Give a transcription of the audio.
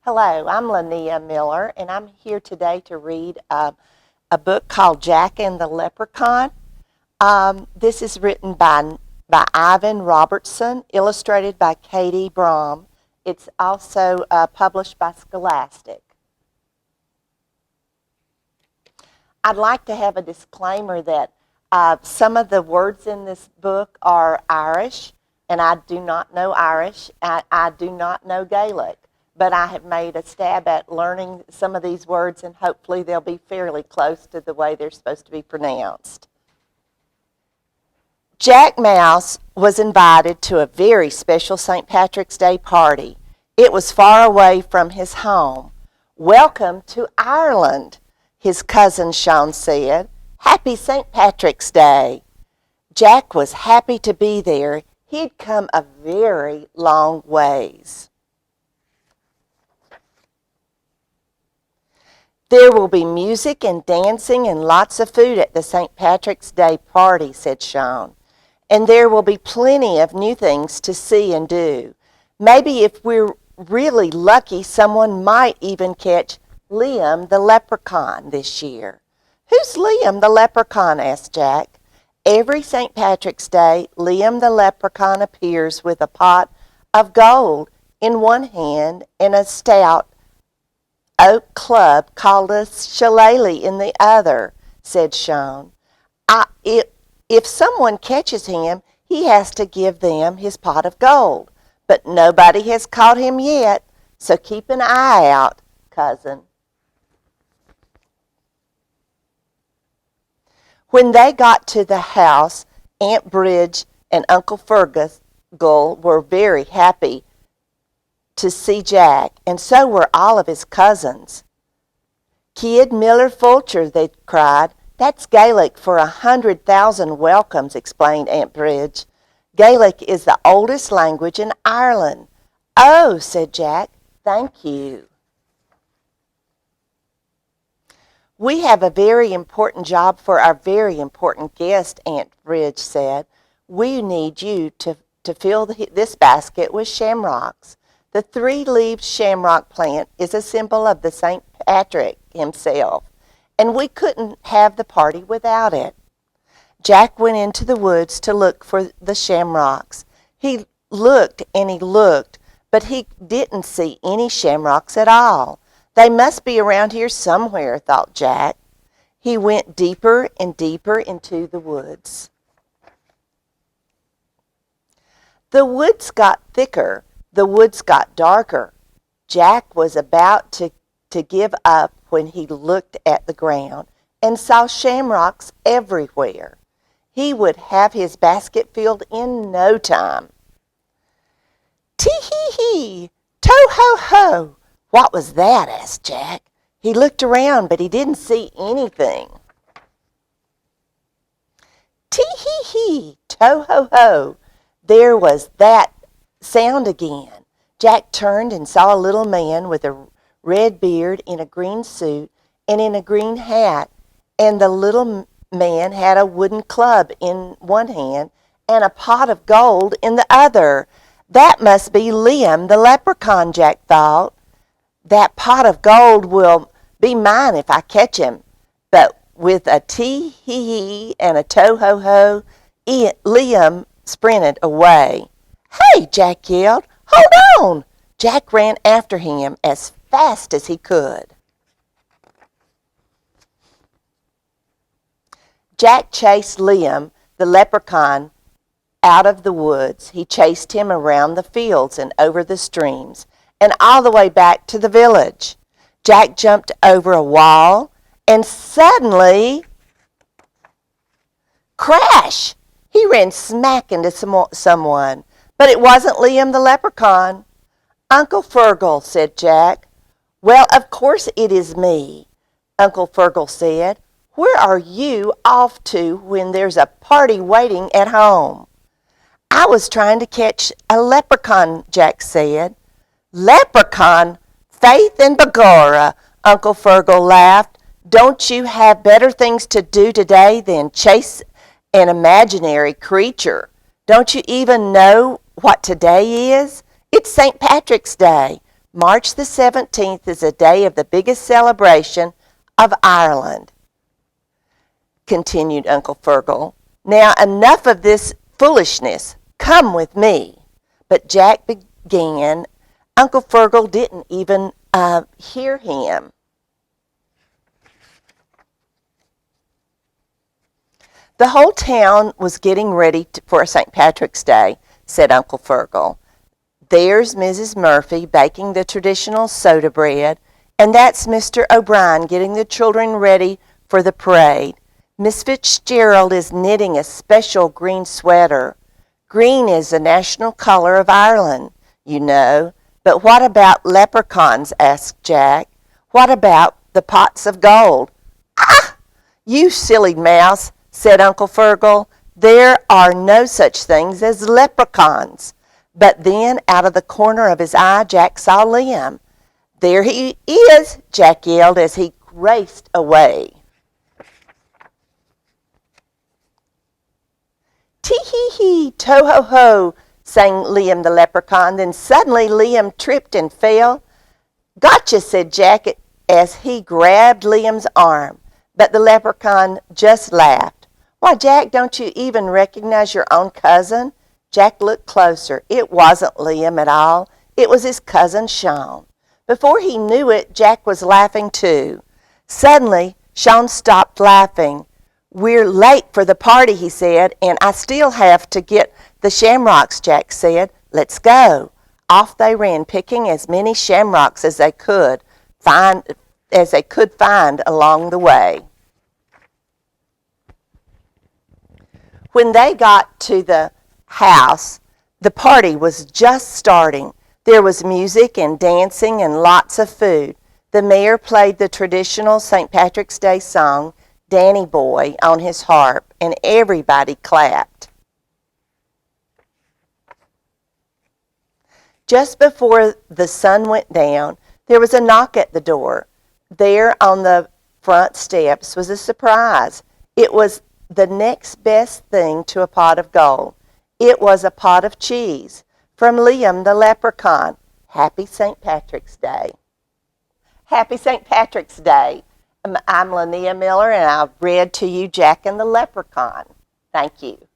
Hello, I'm Linnea Miller, and I'm here today to read a book called Jack and the Leprechaun. This is written by Ivan Robertson, illustrated by Katie Brom. It's also published by Scholastic. I'd like to have a disclaimer that some of the words in this book are Irish, and I do not know Irish. I do not know Gaelic, but I have made a stab at learning some of these words, and hopefully they'll be fairly close to the way they're supposed to be pronounced. Jack Mouse was invited to a very special St. Patrick's Day party. It was far away from his home. "Welcome to Ireland," his cousin Sean said. "Happy St. Patrick's Day." Jack was happy to be there. He'd come a very long ways. "There will be music and dancing and lots of food at the St. Patrick's Day party," said Sean. "And there will be plenty of new things to see and do. Maybe if we're really lucky, someone might even catch Liam the leprechaun this year." "Who's Liam the leprechaun?" asked Jack. "Every St. Patrick's Day, Liam the leprechaun appears with a pot of gold in one hand and a stout oak club called a shillelagh in the other," said Sean. If someone catches him, he has to give them his pot of gold. But nobody has caught him yet, so keep an eye out, cousin." When they got to the house, Aunt Bridge and Uncle Fergus were very happy to see Jack, and so were all of his cousins. "Kid Miller Fulcher," they cried. "That's Gaelic for 100,000 welcomes," explained Aunt Bridge. "Gaelic is the oldest language in Ireland." "Oh," said Jack, "thank you." "We have a very important job for our very important guest," Aunt Bridge said. "We need you to fill this basket with shamrocks. The three-leaved shamrock plant is a symbol of the St. Patrick himself, and we couldn't have the party without it." Jack went into the woods to look for the shamrocks. He looked and he looked, but he didn't see any shamrocks at all. "They must be around here somewhere," thought Jack. He went deeper and deeper into the woods. The woods got thicker. The woods got darker. Jack was about to give up when he looked at the ground and saw shamrocks everywhere. He would have his basket filled in no time. "Tee-hee-hee! To-ho-ho! What was that?" asked Jack. He looked around, but he didn't see anything. "Tee-hee-hee! To-ho-ho!" There was that sound again. Jack turned and saw a little man with a red beard in a green suit and in a green hat, and the little man had a wooden club in one hand and a pot of gold in the other. "That must be Liam the leprechaun," Jack thought. "That pot of gold will be mine if I catch him." But with a tee-hee-hee and a to-ho-ho, Liam sprinted away. "Hey!" Jack yelled. "Hold on!" Jack ran after him as fast as he could. Jack chased Liam, the leprechaun, out of the woods. He chased him around the fields and over the streams and all the way back to the village. Jack jumped over a wall and suddenly, crash! He ran smack into someone, but it wasn't Liam the leprechaun. "Uncle Fergal," said Jack. "Well, of course it is me," Uncle Fergal said. "Where are you off to when there's a party waiting at home?" "I was trying to catch a leprechaun," Jack said. "Leprechaun? Faith and begorra!" Uncle Fergal laughed. "Don't you have better things to do today than chase an imaginary creature? Don't you even know what today is? It's St. Patrick's Day. March the 17th is a day of the biggest celebration of Ireland, continued Uncle Fergal. Now enough of this foolishness. Come with me. But Jack began. Uncle Fergal didn't even hear him. The whole town was getting ready for St. Patrick's Day, said Uncle Fergal. There's Mrs. Murphy baking the traditional soda bread, and that's Mr. O'Brien getting the children ready for the parade. Miss Fitzgerald is knitting a special green sweater. Green is the national color of Ireland, you know. But what about leprechauns? Asked Jack. What about the pots of gold? Ah! You silly mouse, said Uncle Fergal. There are no such things as leprechauns. But then, out of the corner of his eye, Jack saw Liam. There he is, Jack yelled as he raced away. Tee-hee-hee, to-ho-ho, sang Liam the leprechaun. Then suddenly Liam tripped and fell. Gotcha, said Jack as he grabbed Liam's arm. But the leprechaun just laughed. Why, Jack, don't you even recognize your own cousin? Jack looked closer. It wasn't Liam at all. It was his cousin Sean. Before he knew it, Jack was laughing too. Suddenly, Sean stopped laughing. We're late for the party, he said, and I still have to get the shamrocks, Jack said. Let's go. Off they ran, picking as many shamrocks as they could find along the way. When they got to the house, the party was just starting. There was music and dancing and lots of food. The mayor played the traditional St. Patrick's Day song, Danny Boy, on his harp, and everybody clapped. Just before the sun went down, there was a knock at the door. There on the front steps was a surprise. It was the next best thing to a pot of gold. It was a pot of cheese from Liam the leprechaun. Happy St. Patrick's Day. Happy St. Patrick's Day. I'm Linnea Miller, and I've read to you Jack and the Leprechaun. Thank you.